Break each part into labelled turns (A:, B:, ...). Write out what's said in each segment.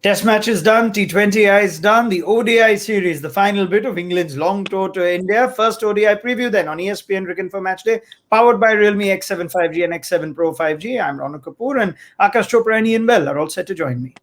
A: Test match is done, T20I is done, the ODI series, the final bit of England's long tour to India. First ODI preview then on ESPNcricinfo Match Day, powered by Realme X7 5G and X7 Pro 5G. I'm Rahul Kapoor, and Aakash Chopra and Ian Bell are all set to join me.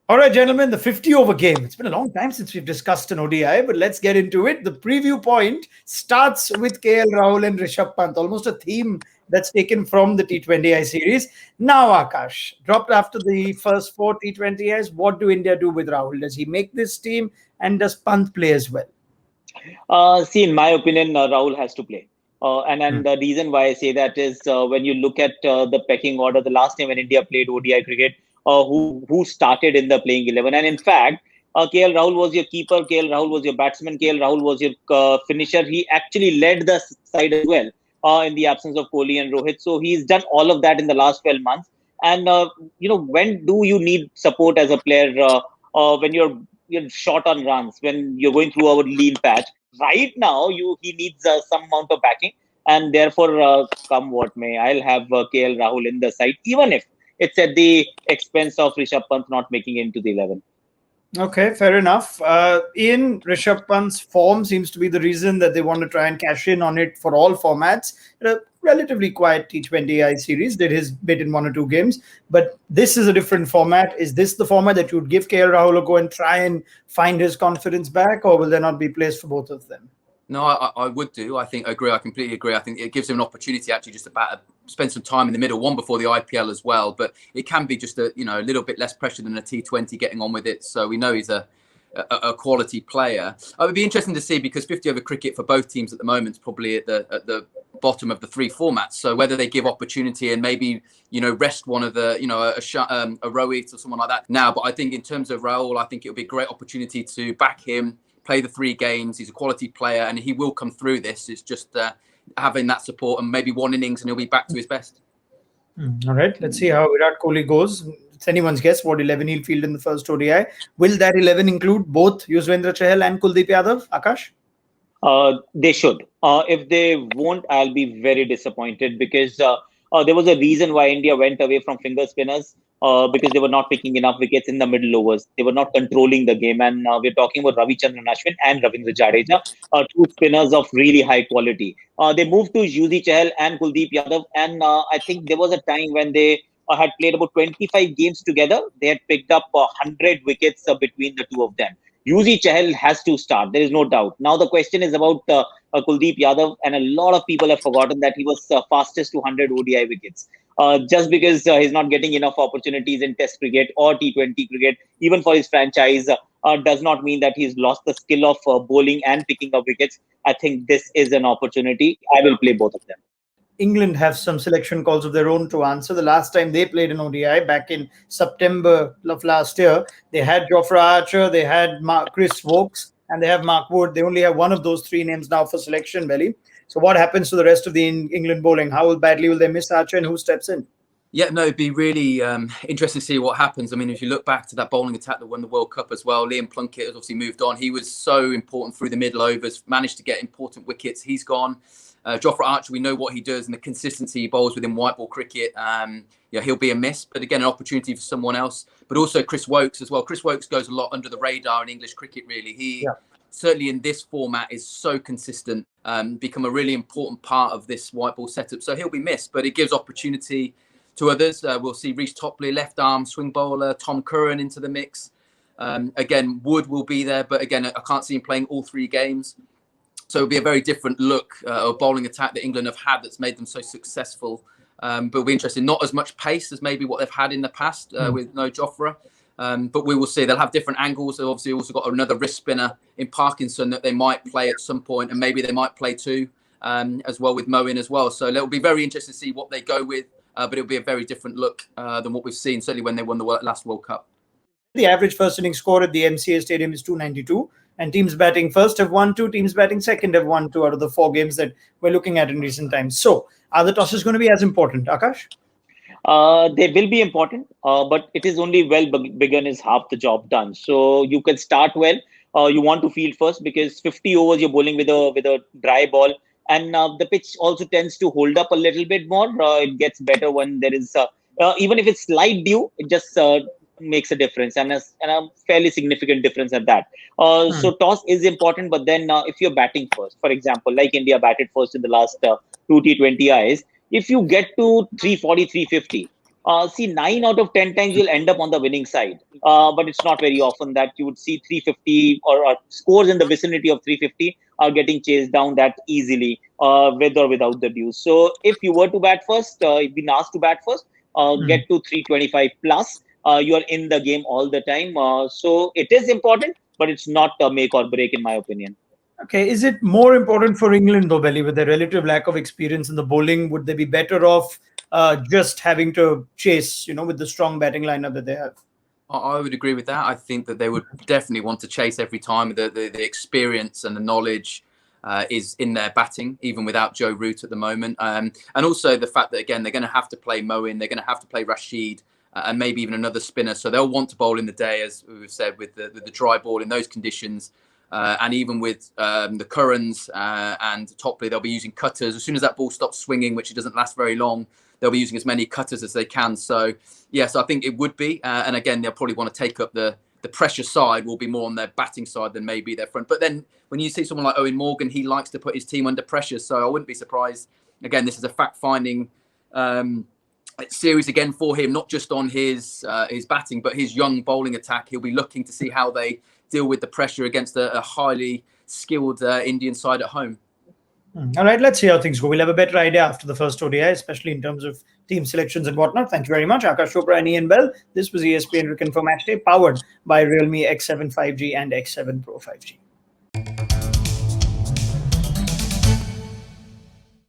A: All right, gentlemen, the 50-over game. It's been a long time since we've discussed an ODI, but let's get into it. The preview point starts with KL Rahul and Rishabh Pant, almost a theme that's taken from the T20I series. Now, Aakash, dropped after the first 4 T20Is, what do India do with Rahul? Does he make this team, and does Pant play as well?
B: See, in my opinion, Rahul has to play. And the reason why I say that is when you look at the pecking order, the last time when India played ODI cricket, who started in the playing 11. And in fact, KL Rahul was your keeper, KL Rahul was your batsman, KL Rahul was your finisher. He actually led the side as well in the absence of Kohli and Rohit. So he's done all of that in the last 12 months. And, when do you need support as a player when you're short on runs, when you're going through our lean patch? Right now, he needs some amount of backing. And therefore, come what may, I'll have KL Rahul in the side, even if it's at the expense of Rishabh Pant not making it into the 11.
A: Okay, fair enough. Ian, Rishabh Pant's form seems to be the reason that they want to try and cash in on it for all formats. A relatively quiet T20I series, did his bit in 1 or 2 games, but this is a different format. Is this the format that you would give KL Rahul a go and try and find his confidence back, or will there not be place for both of them?
C: No, I would do. I agree. I completely agree. I think it gives him an opportunity actually just to spend some time in the middle, one before the IPL as well. But it can be just a little bit less pressure than a T20 getting on with it. So we know he's a quality player. It would be interesting to see, because 50-over cricket for both teams at the moment is probably at the bottom of the 3 formats. So whether they give opportunity and maybe rest one of the a Rohit or someone like that now. But I think in terms of Rahul, I think it would be a great opportunity to back him, play the 3 games. He's a quality player and he will come through this. It's just having that support and maybe 1 innings and he'll be back to his best.
A: All right, let's see how Virat Kohli goes. It's anyone's guess what 11 he'll field in the first ODI. Will that 11 include both Yuzvendra Chahal and Kuldeep Yadav, Aakash?
B: They should. If they won't, I'll be very disappointed, because there was a reason why India went away from finger spinners. Because they were not picking enough wickets in the middle overs. They were not controlling the game. And we're talking about Ravichandran Ashwin and Ravindra Jadeja, 2 spinners of really high quality. They moved to Yuzi Chahal and Kuldeep Yadav. And I think there was a time when they had played about 25 games together. They had picked up 100 wickets between the 2 of them. Yuzi Chahal has to start. There is no doubt. Now the question is about Kuldeep Yadav. And a lot of people have forgotten that he was fastest to 100 ODI wickets. Just because he's not getting enough opportunities in Test cricket or T20 cricket, even for his franchise, does not mean that he's lost the skill of bowling and picking up wickets. I think this is an opportunity. I will play both of them.
A: England have some selection calls of their own to answer. The last time they played an ODI back in September of last year, they had Jofra Archer, they had Chris Wokes, and they have Mark Wood. They only have one of those 3 names now for selection, Belly. So what happens to the rest of the England bowling? How badly will they miss Archer, and who steps in?
C: Yeah, no, it'd be really interesting to see what happens. I mean, if you look back to that bowling attack that won the World Cup as well, Liam Plunkett has obviously moved on. He was so important through the middle overs, managed to get important wickets. He's gone. Jofra Archer, we know what he does and the consistency he bowls within white ball cricket. He'll be a miss, but again, an opportunity for someone else. But also Chris Wokes as well. Chris Wokes goes a lot under the radar in English cricket, really. Certainly in this format is so consistent, become a really important part of this white ball setup. So he'll be missed, but it gives opportunity to others. We'll see Reece Topley, left arm swing bowler, Tom Curran into the mix. Again, Wood will be there, but again, I can't see him playing all 3 games. So it'll be a very different look of bowling attack that England have had that's made them so successful. But it'll be interesting. Not as much pace as maybe what they've had in the past with no Jofra. But we will see. They'll have different angles. They've obviously also got another wrist spinner in Parkinson that they might play at some point, and maybe they might play 2 as well with Moeen as well. So it'll be very interesting to see what they go with, but it'll be a very different look than what we've seen, certainly when they won the last World Cup.
A: The average first inning score at the MCA Stadium is 292, and teams batting first have won 2, teams batting second have won 2 out of the 4 games that we're looking at in recent times. So are the tosses going to be as important, Aakash?
B: They will be important, but it is only well begun is half the job done. So you can start well. You want to field first, because 50 overs you're bowling with a dry ball. and the pitch also tends to hold up a little bit more. It gets better when there is even if it's slight dew, it just makes a difference, and a fairly significant difference at that.
A: Hmm.
B: So toss is important, but then if you're batting first, for example, like India batted first in the last two T20Is, if you get to 340, 350, see, 9 out of 10 times you'll end up on the winning side. But it's not very often that you would see 350 or scores in the vicinity of 350 are getting chased down that easily, with or without the dew. So if you were to bat first, been asked to bat first,
A: Hmm.
B: get to 325 plus, you are in the game all the time. So it is important, but it's not a make or break, in my opinion.
A: Okay, is it more important for England though, Belly, with their relative lack of experience in the bowling? Would they be better off just having to chase, with the strong batting lineup that they have?
C: I would agree with that. I think that they would definitely want to chase every time. The experience and the knowledge is in their batting, even without Joe Root at the moment. And also the fact that, again, they're going to have to play Moeen, they're going to have to play Rashid, and maybe even another spinner. So they'll want to bowl in the day, as we've said, with the dry ball in those conditions. And even with the Currans and Topley, they'll be using cutters. As soon as that ball stops swinging, which it doesn't last very long, they'll be using as many cutters as they can. So, yes, I think it would be. And again, they'll probably want to take up the pressure side will be more on their batting side than maybe their front. But then when you see someone like Owen Morgan, he likes to put his team under pressure. So I wouldn't be surprised. Again, this is a fact-finding series again for him, not just on his batting, but his young bowling attack. He'll be looking to see how they deal with the pressure against a highly skilled Indian side at home.
A: All right, let's see how things go. We'll have a better idea after the first ODI, especially in terms of team selections and whatnot. Thank you very much, Aakash Chopra and Ian Bell. This was ESPN Cricinfo Matchday, powered by Realme X7 5G and X7 Pro 5G.